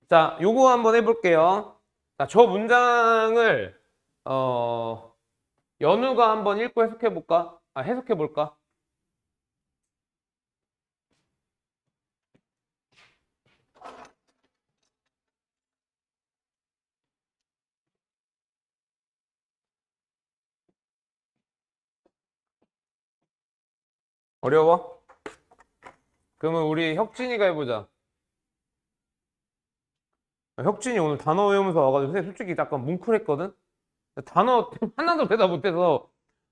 자, 요거 한번 해볼게요. 자, 저 문장을 연우가 한번 읽고 해석해볼까? 해석해볼까? 어려워? 그러면 우리 혁진이가 해보자. 혁진이 오늘 단어 외우면서 와가지고 솔직히 약간 뭉클했거든? 단어 하나도 대답 못해서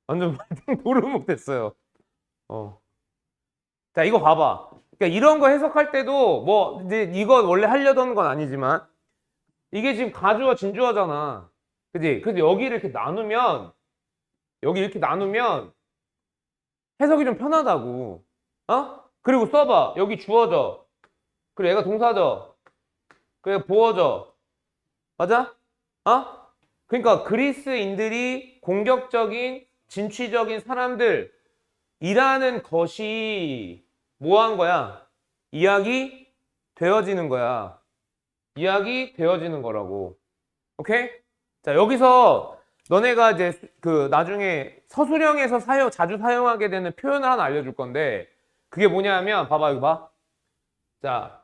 완전 도를 못했어요. 어. 자, 이거 봐봐. 그러니까 이런 거 해석할 때도 뭐 이제 이거 원래 하려던 건 아니지만 이게 지금 가주어 진주어잖아. 그지? 그래서 여기를 이렇게 나누면 여기 이렇게 나누면 해석이 좀 편하다고. 어? 그리고 써봐. 여기 주어져. 그리고 얘가 동사져. 그리고 보어져. 맞아? 어? 그러니까 그리스인들이 공격적인 진취적인 사람들이라는 것이 뭐 한 거야? 이야기 되어지는 거야. 이야기 되어지는 거라고. 오케이? 자, 여기서 너네가 이제 그 나중에 서술형에서 자주 사용하게 되는 표현을 하나 알려줄 건데 그게 뭐냐면 봐봐, 이거 봐. 자,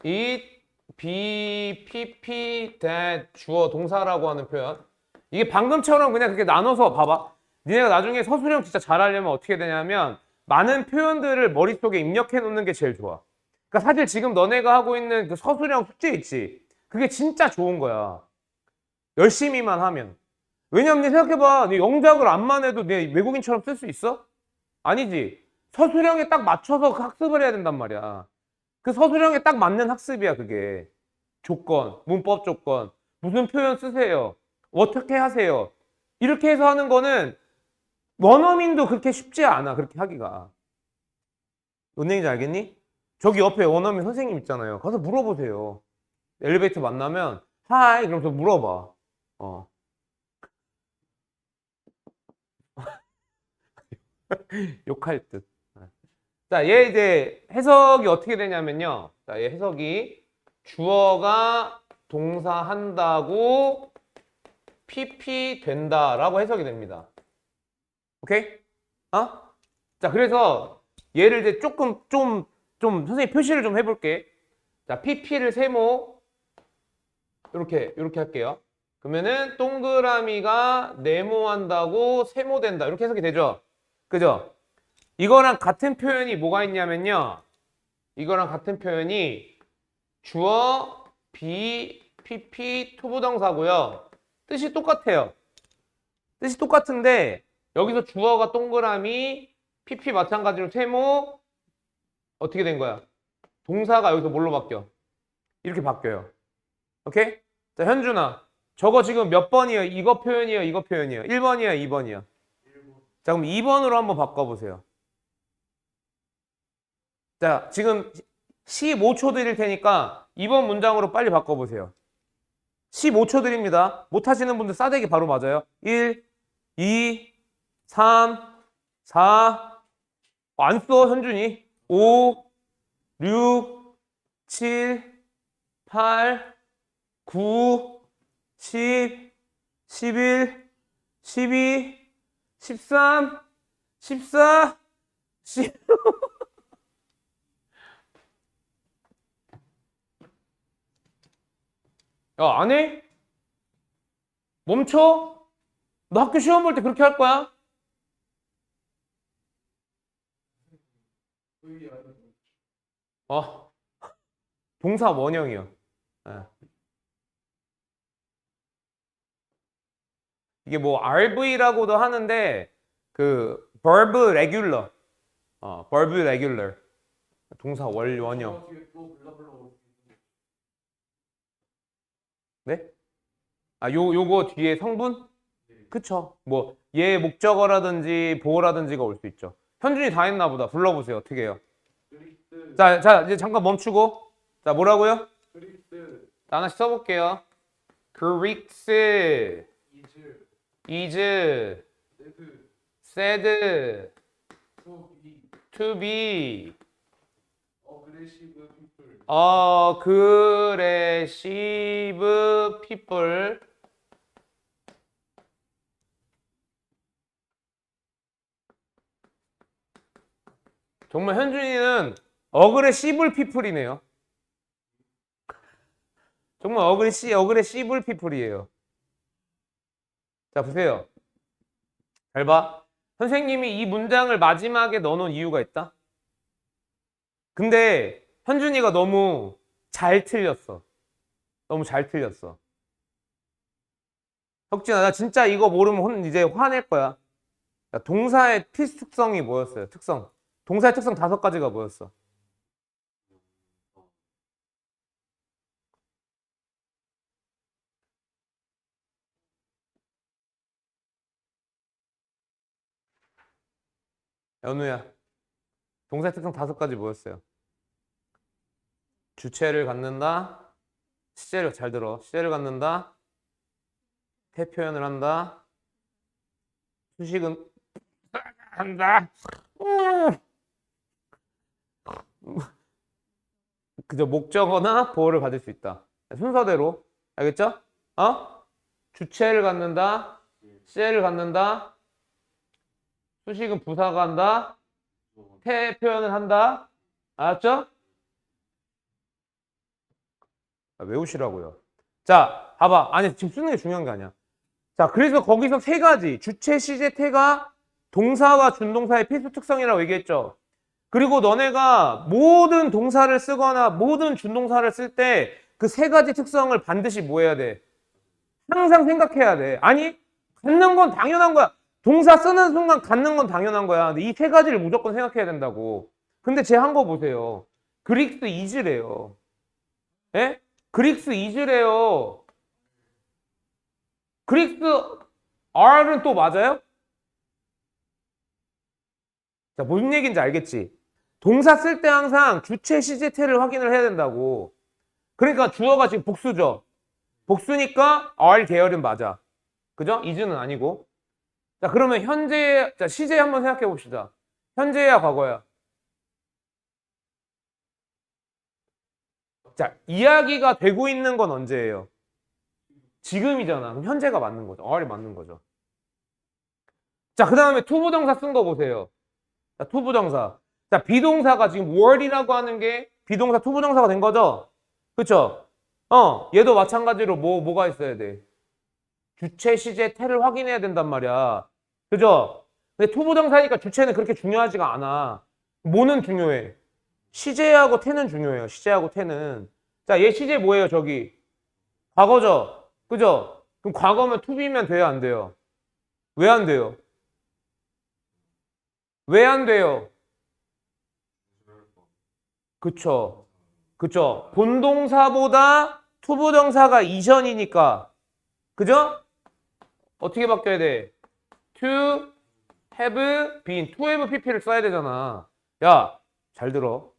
it, be, pp, that, 주어, 동사라고 하는 표현. 이게 방금처럼 그냥 그렇게 나눠서 봐봐. 니네가 나중에 서술형 진짜 잘하려면 어떻게 되냐면 많은 표현들을 머릿속에 입력해 놓는 게 제일 좋아. 그러니까 사실 지금 너네가 하고 있는 그 서술형 숙제 있지. 그게 진짜 좋은 거야. 열심히만 하면. 왜냐면 생각해봐. 네 영작을 안만 해도 내 외국인처럼 쓸 수 있어? 아니지. 서술형에 딱 맞춰서 그 학습을 해야 된단 말이야. 그 서술형에 딱 맞는 학습이야, 그게. 조건, 문법 조건, 무슨 표현 쓰세요. 어떻게 하세요. 이렇게 해서 하는 거는 원어민도 그렇게 쉽지 않아, 그렇게 하기가. 뭔 얘기인지 알겠니? 저기 옆에 원어민 선생님 있잖아요. 가서 물어보세요. 엘리베이터 만나면 하이 그러면서 물어봐. 어. 욕할 듯. 자, 얘 이제 해석이 어떻게 되냐면요. 자, 얘 해석이 주어가 동사한다고 PP 된다라고 해석이 됩니다. 오케이? 어? 자, 그래서 얘를 이제 조금 좀 선생님 표시를 좀 해볼게. 자, PP를 세모 이렇게 할게요. 그러면은 동그라미가 네모한다고 세모된다 이렇게 해석이 되죠. 그죠? 이거랑 같은 표현이 뭐가 있냐면요. 이거랑 같은 표현이 주어, be, pp, 투부정사고요. 뜻이 똑같아요. 뜻이 똑같은데 여기서 주어가 동그라미, pp 마찬가지로 세모 어떻게 된 거야? 동사가 여기서 뭘로 바뀌어? 이렇게 바뀌어요. 오케이? 자, 현준아. 저거 지금 몇 번이에요? 이거 표현이에요? 이거 표현이에요? 1번이에요? 2번이에요? 자, 그럼 2번으로 한번 바꿔보세요. 자, 지금 15초 드릴 테니까 2번 문장으로 빨리 바꿔보세요. 15초 드립니다. 못하시는 분들 싸대기 바로 맞아요. 1, 2, 3, 4, 안 써, 현준이. 5, 6, 7, 8, 9, 10, 11, 12, 13, 14, 10. 야, 안 해? 멈춰? 너 학교 시험 볼 때 그렇게 할 거야? 어, 동사 원형이요. 예. 이게 뭐 RV라고도 하는데 그 verb regular, verb regular 동사 원형. 네? 요거 뒤에 성분? 그쵸. 뭐 얘 목적어라든지 보어라든지가 올 수 있죠. 현준이 다 했나 보다. 불러보세요. 어떻게 해요? 자, 이제 잠깐 멈추고. 자, 뭐라고요? 자, 하나씩 써볼게요. Greeks is said to be aggressive people. 정말 현준이는 aggressive people이네요. 정말 aggressive people이에요. 자, 보세요. 잘 봐. 선생님이 이 문장을 마지막에 넣어놓은 이유가 있다. 근데 현준이가 너무 잘 틀렸어. 너무 잘 틀렸어. 혁진아, 나 진짜 이거 모르면 이제 화낼 거야. 동사의 필수특성이 뭐였어요? 특성. 동사의 특성 5가지가 뭐였어? 연우야. 동사의 특성 5가지 뭐였어요? 주체를 갖는다. 시제를 잘 들어. 시제를 갖는다. 태표현을 한다. 수식은 한다. 그저 목적어나 보어를 가질 수 있다. 순서대로. 알겠죠? 주체를 갖는다. 시제를 갖는다. 수식은 부사가 한다. 태표현을 한다. 알았죠? 외우시라고요. 자, 봐봐. 아니, 지금 쓰는 게 중요한 게 아니야. 자, 그래서 거기서 3가지. 주체, 시제, 태가 동사와 준동사의 필수 특성이라고 얘기했죠. 그리고 너네가 모든 동사를 쓰거나 모든 준동사를 쓸 때 그 3가지 특성을 반드시 뭐 해야 돼? 항상 생각해야 돼. 아니, 갖는 건 당연한 거야. 동사 쓰는 순간 갖는 건 당연한 거야. 근데 이 3가지를 무조건 생각해야 된다고. 근데 제 한 거 보세요. 그릭스 이즈래요. 예? 그릭스 이즈래요. 그릭스 R은 또 맞아요? 자, 무슨 얘기인지 알겠지? 동사 쓸 때 항상 주체, 시제, 태를 확인을 해야 된다고. 그러니까 주어가 지금 복수죠. 복수니까 R 계열은 맞아. 그죠? is는 아니고. 자, 그러면 현재, 자, 시제 한번 생각해 봅시다. 현재야, 과거야? 자, 이야기가 되고 있는 건 언제예요? 지금이잖아. 그럼 현재가 맞는 거죠. R이 맞는 거죠. 자, 그 다음에 투부정사 쓴 거 보세요. 자, 투부정사. 자, 비동사가 지금 were이라고 하는 게 비동사 투부정사가 된 거죠? 그쵸? 얘도 마찬가지로 뭐가 있어야 돼? 주체, 시제, 태를 확인해야 된단 말이야. 그죠? 근데 투부정사니까 주체는 그렇게 중요하지가 않아. 뭐는 중요해? 시제하고 태는 중요해요. 시제하고 태는. 자, 얘 시제 뭐예요, 저기? 과거죠? 그죠? 그럼 과거면 투비면 돼요, 안 돼요? 왜 안 돼요? 왜 안 돼요? 그쵸. 그쵸. 본동사보다 투부정사가 이전이니까. 그죠? 어떻게 바뀌어야 돼? to, have, been. to, have, pp를 써야 되잖아. 야, 잘 들어.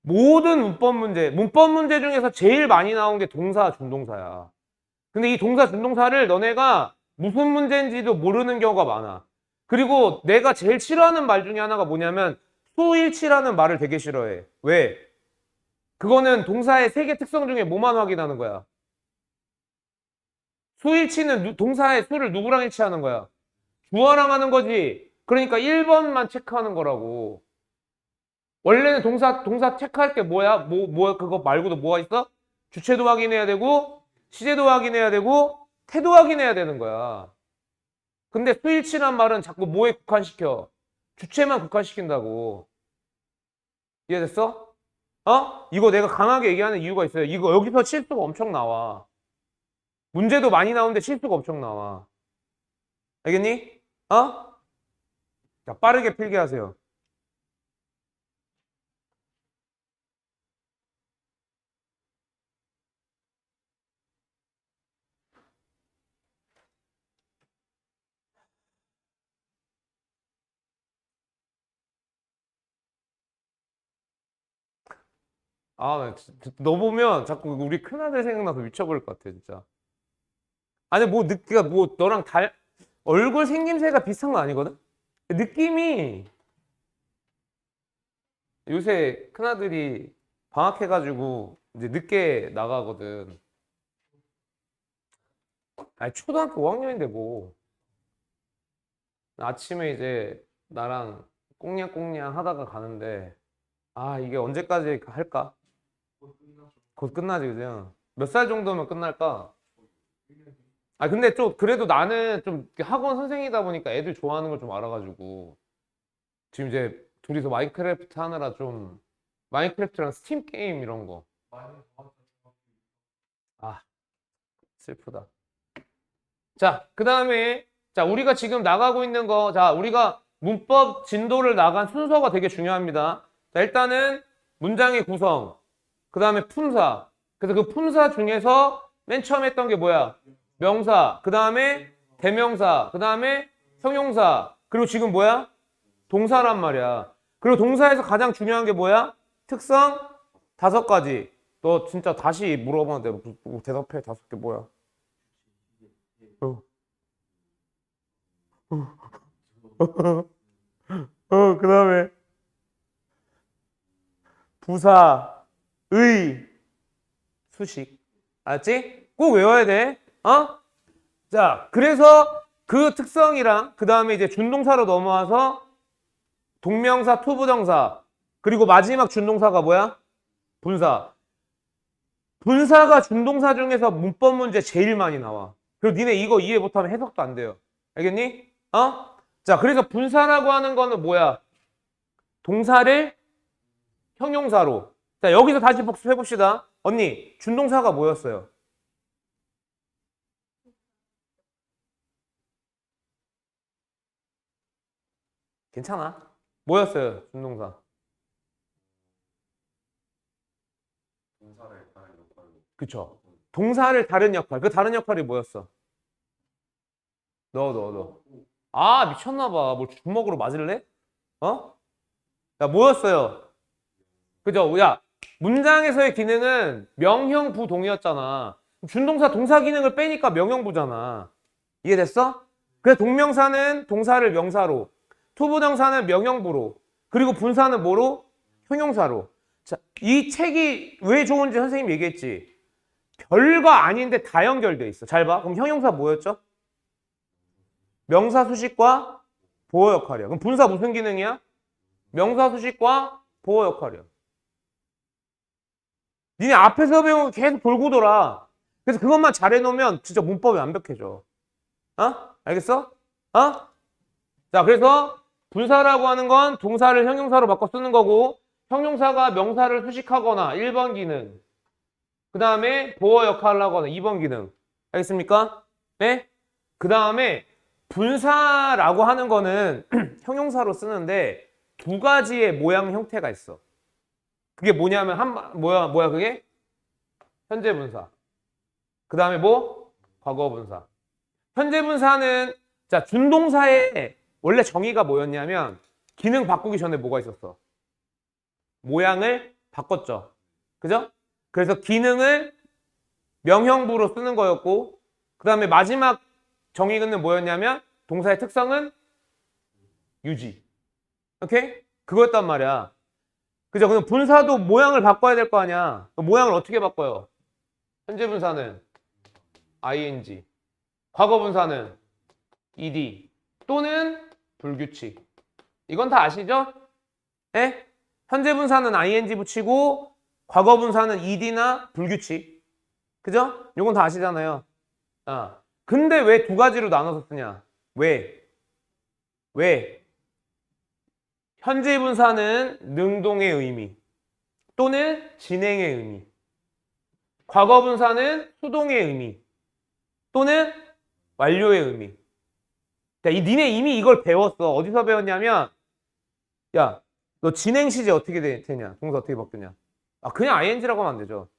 모든 문법 문제 중에서 제일 많이 나온 게 동사, 준동사야. 근데 이 동사, 준동사를 너네가 무슨 문제인지도 모르는 경우가 많아. 그리고 내가 제일 싫어하는 말 중에 하나가 뭐냐면 수일치라는 말을 되게 싫어해. 왜? 그거는 동사의 3개 특성 중에 뭐만 확인하는 거야? 수일치는 동사의 수를 누구랑 일치하는 거야? 주어랑 하는 거지. 그러니까 1번만 체크하는 거라고. 원래는 동사 체크할 게 뭐야? 그거 말고도 뭐가 있어? 주체도 확인해야 되고, 시제도 확인해야 되고, 태도 확인해야 되는 거야. 근데 수일치란 말은 자꾸 뭐에 국한시켜? 주체만 국한시킨다고. 이해됐어? 이거 내가 강하게 얘기하는 이유가 있어요. 이거 여기서 실수가 엄청 나와. 문제도 많이 나오는데 실수가 엄청 나와. 알겠니? 자, 빠르게 필기하세요. 너 보면 자꾸 우리 큰아들 생각나서 미쳐버릴 것 같아, 진짜. 아니, 그니까 너랑 얼굴 생김새가 비슷한 건 아니거든? 느낌이 요새 큰아들이 방학해가지고 이제 늦게 나가거든. 아니, 초등학교 5학년인데 뭐. 아침에 이제 나랑 꽁냥꽁냥 하다가 가는데, 아, 이게 언제까지 할까? 곧 끝나지, 그죠? 몇 살 정도면 끝날까? 아, 근데 좀, 그래도 나는 좀 이렇게 학원 선생이다 보니까 애들 좋아하는 걸 좀 알아가지고, 지금 이제 둘이서 마인크래프트 하느라 좀, 마인크래프트랑 스팀 게임 이런 거. 아, 슬프다. 자, 그 다음에, 자, 우리가 지금 나가고 있는 거, 자, 우리가 문법 진도를 나간 순서가 되게 중요합니다. 자, 일단은 문장의 구성, 그 다음에 품사. 그래서 그 품사 중에서 맨 처음 했던 게 뭐야? 명사, 그 다음에 대명사, 그 다음에 형용사, 그리고 지금 뭐야? 동사란 말이야. 그리고 동사에서 가장 중요한 게 뭐야? 특성 5가지. 너 진짜 다시 물어봤는데 뭐 대답해 5개 뭐야? 어. 그 다음에 부사, 의, 수식. 알았지? 꼭 외워야 돼. 어? 자, 그래서 그 특성이랑 그 다음에 이제 준동사로 넘어와서 동명사, 투부정사, 그리고 마지막 준동사가 뭐야? 분사. 분사가 준동사 중에서 문법 문제 제일 많이 나와. 그리고 니네 이거 이해 못하면 해석도 안 돼요. 알겠니? 어? 자, 그래서 분사라고 하는 거는 뭐야? 동사를 형용사로. 자, 여기서 다시 복습해 봅시다. 언니, 준동사가 뭐였어요? 괜찮아. 뭐였어요? 준동사. 그쵸? 동사를 다른 역할. 그 다른 역할이 뭐였어? 너. 아, 미쳤나 봐. 뭘 주먹으로 맞을래? 어? 야, 뭐였어요? 그죠? 야, 문장에서의 기능은 명형부동이었잖아. 준동사 동사 기능을 빼니까 명형부잖아. 이해됐어? 그래서 동명사는 동사를 명사로, 투부정사는 명형부로, 그리고 분사는 뭐로? 형용사로. 자, 이 책이 왜 좋은지 선생님 얘기했지. 별거 아닌데 다 연결돼 있어. 잘 봐. 그럼 형용사 뭐였죠? 명사 수식과 보호 역할이야. 그럼 분사 무슨 기능이야? 명사 수식과 보호 역할이야. 니네 앞에서 배운 거 계속 돌고 돌아. 그래서 그것만 잘해놓으면 진짜 문법이 완벽해져. 어? 알겠어? 어? 자, 그래서 분사라고 하는 건 동사를 형용사로 바꿔 쓰는 거고, 형용사가 명사를 수식하거나 1번 기능, 그 다음에 보호 역할을 하거나 2번 기능. 알겠습니까? 네? 그 다음에 분사라고 하는 거는 형용사로 쓰는데 2가지의 모양 형태가 있어. 그게 뭐냐면 뭐야 그게? 현재 분사. 그 다음에 뭐? 과거 분사. 현재 분사는 자, 준동사의 원래 정의가 뭐였냐면 기능 바꾸기 전에 뭐가 있었어? 모양을 바꿨죠. 그죠? 그래서 기능을 명형부로 쓰는 거였고, 그 다음에 마지막 정의는 뭐였냐면 동사의 특성은 유지. 오케이? 그거였단 말이야. 그죠? 그럼 분사도 모양을 바꿔야 될 거 아니야. 모양을 어떻게 바꿔요? 현재 분사는 ing, 과거 분사는 ed 또는 불규칙. 이건 다 아시죠? 예? 현재 분사는 ing 붙이고 과거 분사는 ed나 불규칙. 그죠? 이건 다 아시잖아요. 아. 근데 왜 2가지로 나눠서 쓰냐? 왜? 현재 분사는 능동의 의미 또는 진행의 의미. 과거 분사는 수동의 의미 또는 완료의 의미. 야, 니네 이미 이걸 배웠어. 어디서 배웠냐면, 야, 너 진행 시제 어떻게 되냐? 동사 어떻게 바뀌냐? 아, 그냥 ing라고 하면 안 되죠.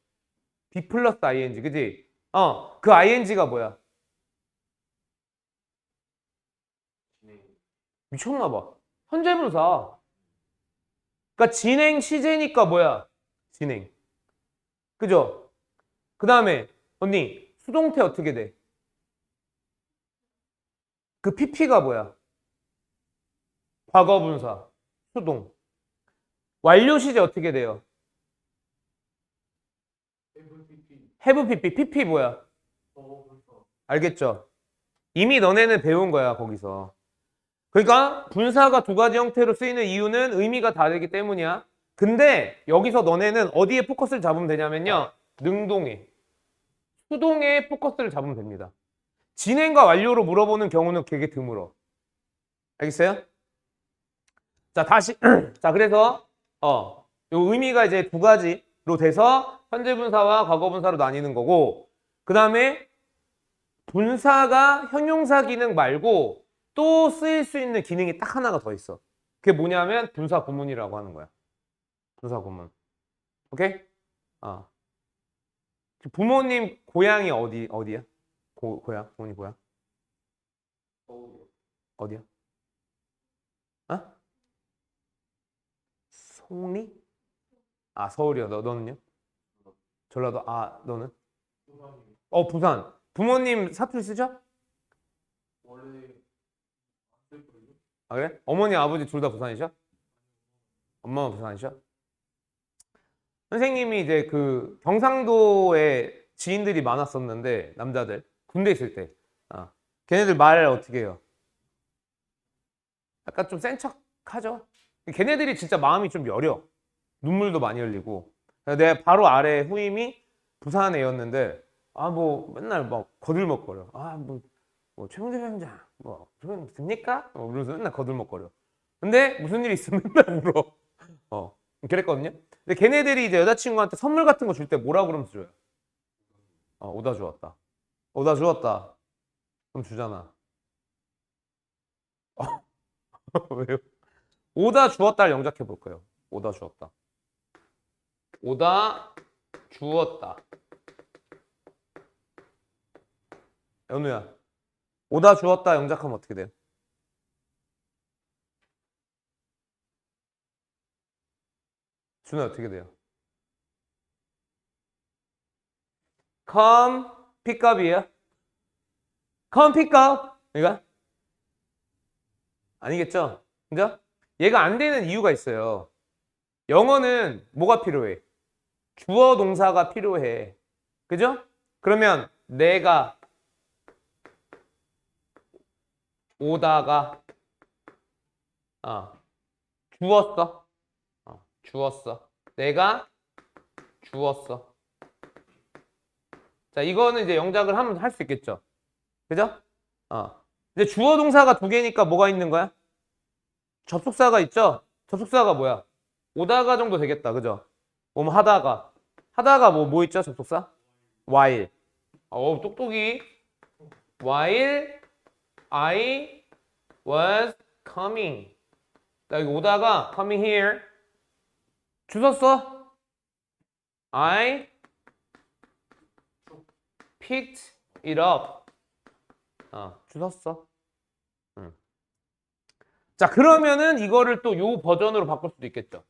be 플러스 ing, 그지? 그 ing가 뭐야? 미쳤나 봐. 현재 분사. 그러니까 진행 시제니까 뭐야? 진행. 그죠? 그 다음에 언니 수동태 어떻게 돼? 그 pp가 뭐야? 과거 분사. 수동. 완료 시제 어떻게 돼요? have pp. pp 뭐야? 알겠죠? 이미 너네는 배운 거야, 거기서. 그러니까 분사가 두 가지 형태로 쓰이는 이유는 의미가 다르기 때문이야. 근데 여기서 너네는 어디에 포커스를 잡으면 되냐면요. 능동에, 수동에 포커스를 잡으면 됩니다. 진행과 완료로 물어보는 경우는 되게 드물어. 알겠어요? 자, 다시. 자, 그래서, 요 의미가 이제 두 가지로 돼서 현재 분사와 과거 분사로 나뉘는 거고, 그 다음에 분사가 형용사 기능 말고 또 쓰일 수 있는 기능이 딱 하나가 더 있어. 그게 뭐냐면 분사 구문이라고 하는 거야. 분사 구문. 오케이? 부모님 고향이 어디야? 고향? 부모님 고향? 어디야? 송리? 서울이야. 너는요? 전라도. 너는? 부산. 부모님 사투리 쓰죠? 그래? 어머니, 아버지 둘 다 부산이셔? 엄마가 부산이셔? 선생님이 이제 그 경상도에 지인들이 많았었는데, 남자들. 군대 있을 때. 걔네들 말 어떻게 해요? 약간 좀 센 척 하죠? 걔네들이 진짜 마음이 좀 여려. 눈물도 많이 흘리고. 내 바로 아래 후임이 부산 애였는데, 뭐 맨날 막 거들먹거려. 뭐 최문재 위원장 그건 됩니까? 그러면서 맨날 거들먹거려. 근데 무슨 일 있으면 맨날 울어. 그랬거든요. 근데 걔네들이 이제 여자친구한테 선물 같은 거 줄 때 뭐라 그러면서 줘요? 오다 주었다. 오다 주었다. 그럼 주잖아. 왜요? 오다 주었다를 영작해 볼 거예요. 오다 주었다. 오다 주었다. 연우야. 오다 주었다 영작하면 어떻게 돼요? 준호야 어떻게 돼요? come pick up이에요? come pick up 얘가? 아니겠죠? 그죠? 얘가 안 되는 이유가 있어요. 영어는 뭐가 필요해? 주어 동사가 필요해. 그죠? 그러면 내가 오다가 주었어. 주었어. 내가 주었어. 자, 이거는 이제 영작을 하면 할 수 있겠죠. 그죠? 이제 주어 동사가 두 개니까 뭐가 있는 거야? 접속사가 있죠? 접속사가 뭐야? 오다가 정도 되겠다. 그죠? 뭐 하다가. 하다가 뭐 있죠? 접속사? while. 똑똑이. while I was coming. 나 여기 오다가 coming here. 주웠어? I picked it up. 주웠어. 자, 그러면은 이거를 또 요 버전으로 바꿀 수도 있겠죠.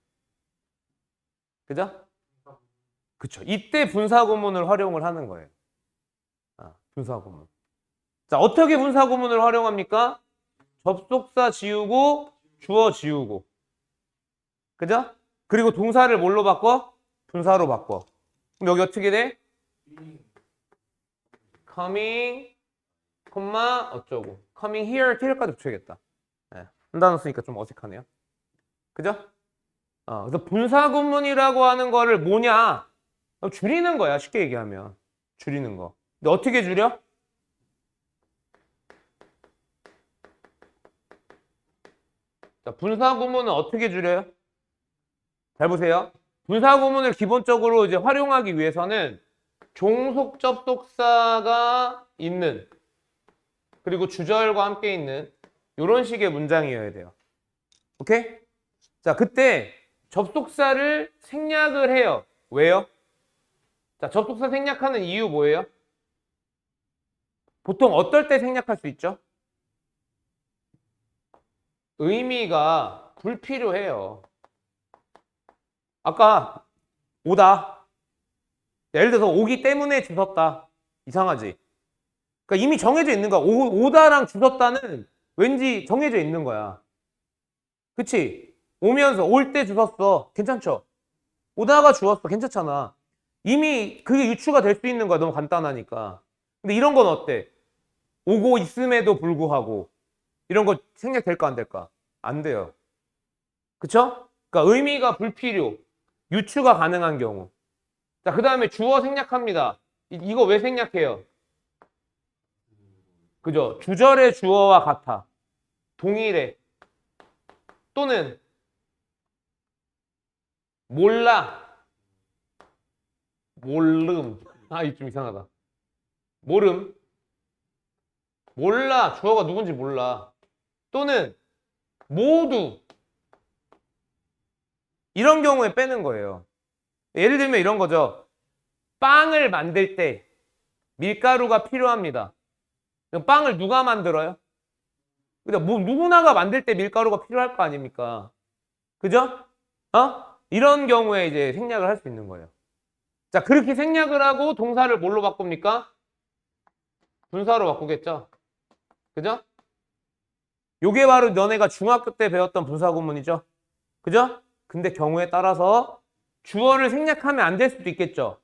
그죠? 그쵸. 이때 분사구문을 활용을 하는 거예요. 분사구문. 자, 어떻게 분사구문을 활용합니까? 접속사 지우고 주어 지우고. 그죠? 그리고 동사를 뭘로 바꿔? 분사로 바꿔. 그럼 여기 어떻게 돼? coming, 어쩌고. coming here, here까지 붙여야겠다. 한 단어 쓰니까 좀 어색하네요. 그죠? 그래서 분사구문이라고 하는 거를 뭐냐? 줄이는 거야, 쉽게 얘기하면. 줄이는 거. 근데 어떻게 줄여? 자, 분사구문은 어떻게 줄여요? 잘 보세요. 분사구문을 기본적으로 이제 활용하기 위해서는 종속 접속사가 있는, 그리고 주절과 함께 있는 이런 식의 문장이어야 돼요. 오케이? 자, 그때 접속사를 생략을 해요. 왜요? 자, 접속사 생략하는 이유 뭐예요? 보통 어떨 때 생략할 수 있죠? 의미가 불필요해요. 아까 오다. 예를 들어서 오기 때문에 주웠다. 이상하지? 그러니까 이미 정해져 있는 거야. 오다랑 주웠다는 왠지 정해져 있는 거야. 그치? 오면서 올 때 주웠어. 괜찮죠? 오다가 주웠어. 괜찮잖아. 이미 그게 유추가 될 수 있는 거야. 너무 간단하니까. 근데 이런 건 어때? 오고 있음에도 불구하고 이런 거 생략될까 안 될까? 안 돼요. 그쵸? 그러니까 의미가 불필요. 유추가 가능한 경우. 자, 그 다음에 주어 생략합니다. 이거 왜 생략해요? 그죠? 주절의 주어와 같아. 동일해. 또는 몰라. 모름. 아, 이거 좀 이상하다. 모름. 몰라. 주어가 누군지 몰라. 또는 모두. 이런 경우에 빼는 거예요. 예를 들면 이런 거죠. 빵을 만들 때 밀가루가 필요합니다. 그럼 빵을 누가 만들어요? 그죠? 뭐 누구나가 만들 때 밀가루가 필요할 거 아닙니까? 그죠? 이런 경우에 이제 생략을 할 수 있는 거예요. 자, 그렇게 생략을 하고 동사를 뭘로 바꿉니까? 분사로 바꾸겠죠? 그죠? 요게 바로 너네가 중학교 때 배웠던 분사 구문이죠? 그죠? 근데 경우에 따라서 주어를 생략하면 안 될 수도 있겠죠?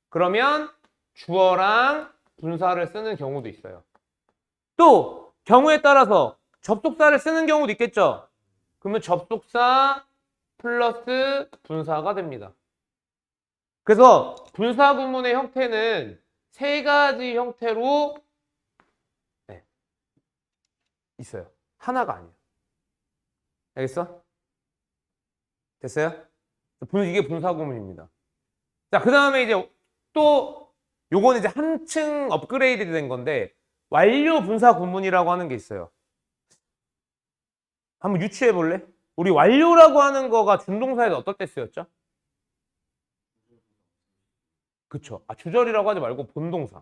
그러면 주어랑 분사를 쓰는 경우도 있어요. 또 경우에 따라서 접속사를 쓰는 경우도 있겠죠? 그러면 접속사 플러스 분사가 됩니다. 그래서 분사 구문의 형태는 세 가지 형태로 네, 있어요. 하나가 아니에요. 알겠어? 됐어요? 이게 분사 구문입니다. 자, 그 다음에 이제 또 요거는 이제 한층 업그레이드 된 건데 완료 분사 구문이라고 하는 게 있어요. 한번 유추해 볼래? 우리 완료라고 하는 거가 준동사에서 어떨 때 쓰였죠? 그쵸. 아, 주절이라고 하지 말고 본동사.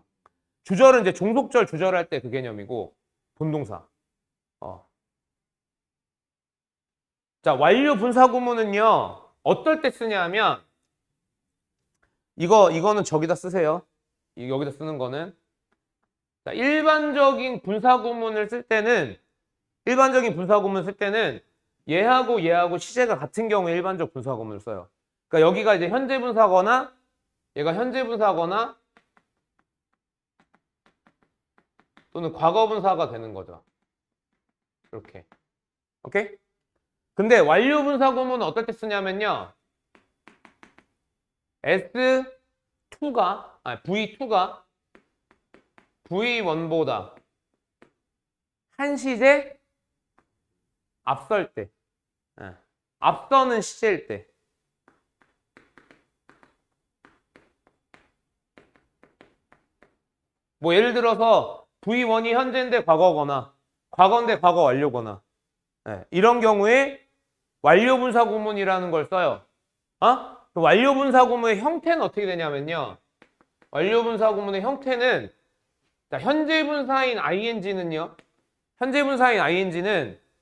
주절은 이제 종속절 주절할 때 그 개념이고 본동사. 어. 자, 완료 분사 구문은요. 어떨 때 쓰냐면 이거는 저기다 쓰세요. 여기다 쓰는 거는 자, 일반적인 분사 구문을 쓸 때는 얘하고 시제가 같은 경우에 일반적 분사 구문을 써요. 그러니까 여기가 이제 현재 분사거나 얘가 현재 분사거나 또는 과거 분사가 되는 거죠. 이렇게. 오케이? 근데 완료 분사 구문은 어떨 때 쓰냐면요. V2가 V1보다 한 시제 앞설 때. 예. 앞서는 시제일 때. 뭐 예를 들어서 V1이 현재인데 과거거나 과거인데 과거 완료거나 이런 경우에 완료 분사 구문이라는 걸 써요. 그 완료 분사 구문의 형태는 어떻게 되냐면요. 완료 분사 구문의 형태는 자, 현재 분사인 ing는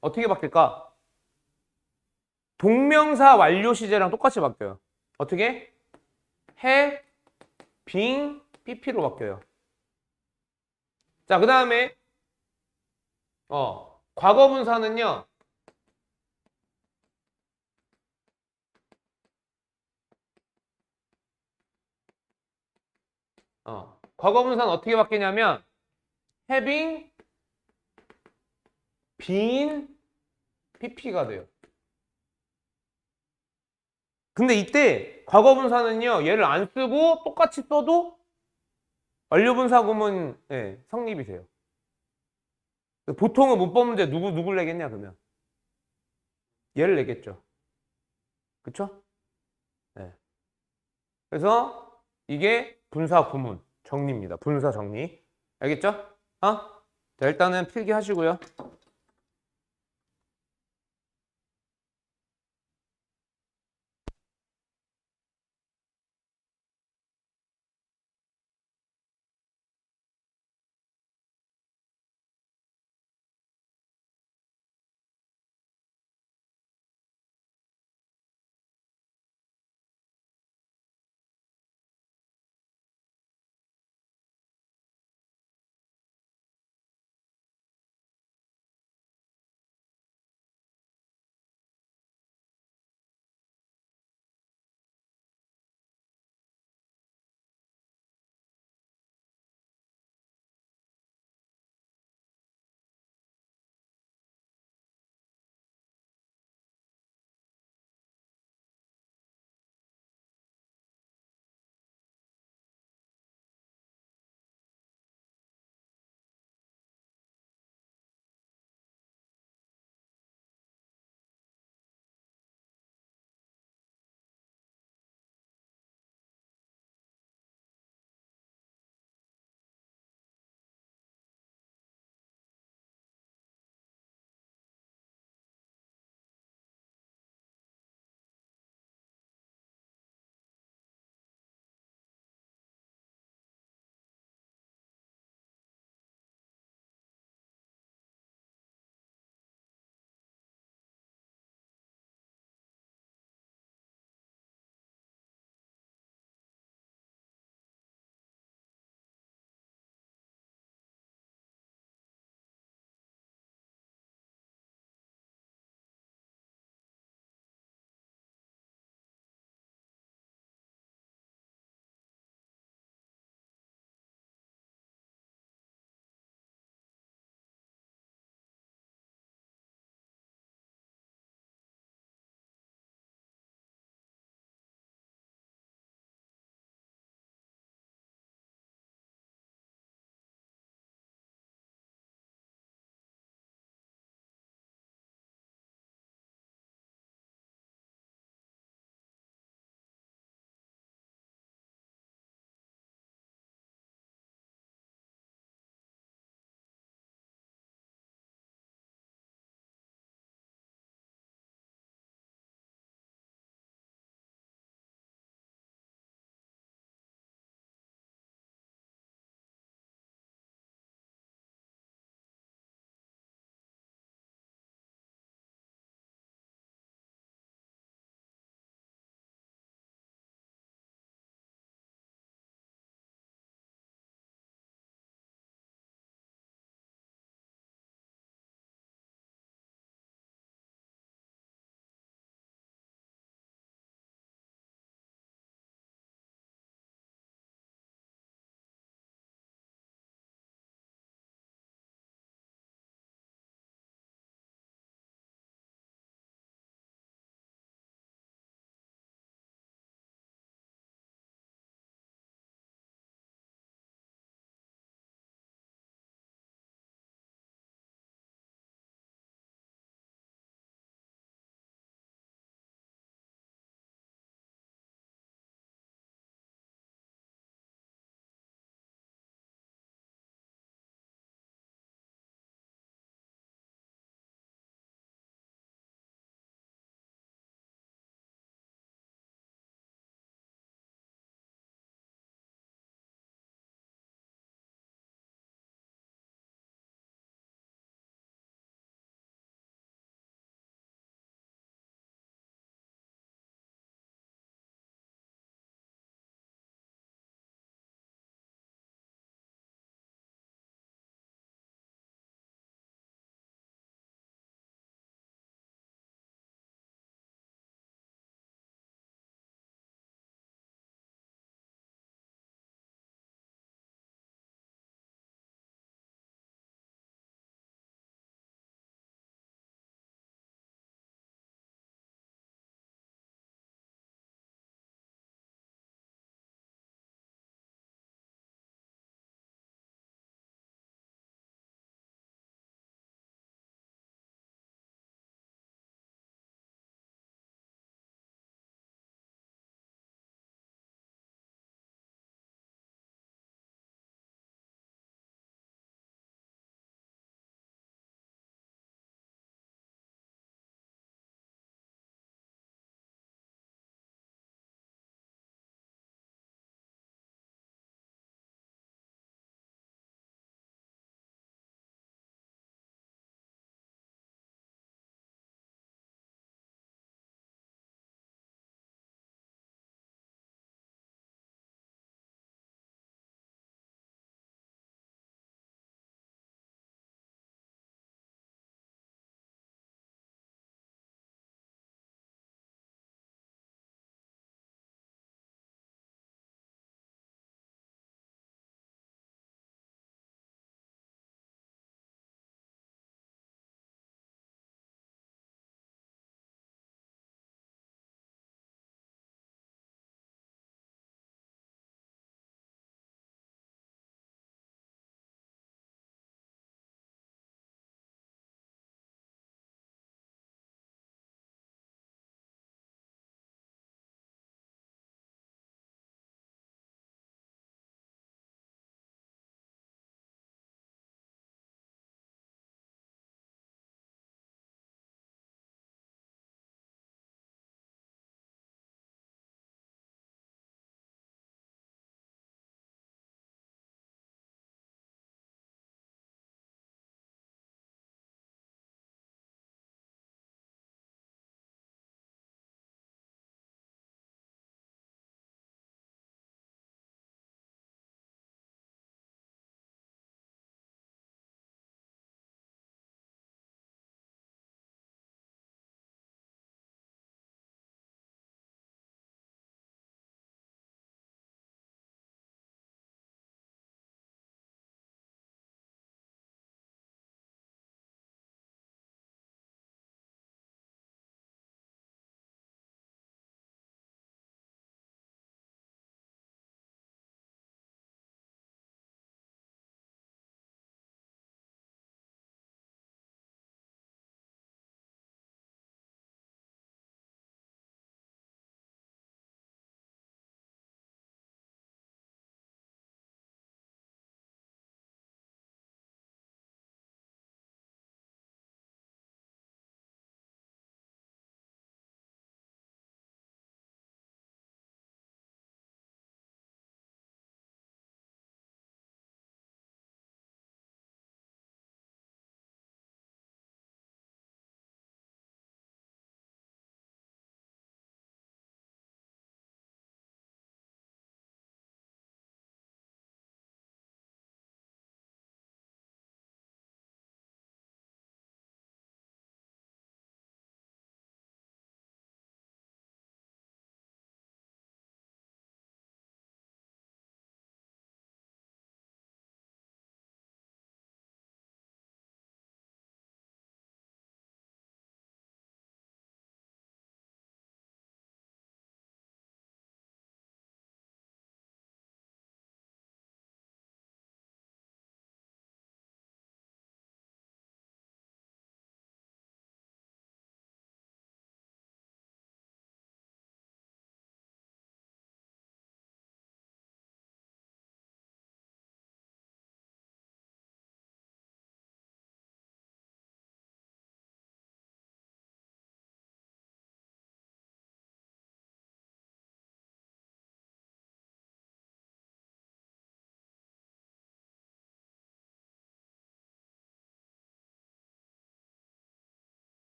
어떻게 바뀔까? 동명사 완료 시제랑 똑같이 바뀌어요. 어떻게? 해, 빙, pp로 바뀌어요. 자, 그 다음에 과거 분사는요. 과거 분사는 어떻게 바뀌냐면 having been pp가 돼요. 근데 이때 과거 분사는요. 얘를 안 쓰고 똑같이 써도 완료 분사 구문 성립이 돼요. 보통은 문법 문제 누굴 내겠냐 그러면 얘를 내겠죠. 그쵸? 네. 그래서 이게 분사 구문 정리입니다. 분사 정리. 알겠죠? 자, 일단은 필기 하시고요.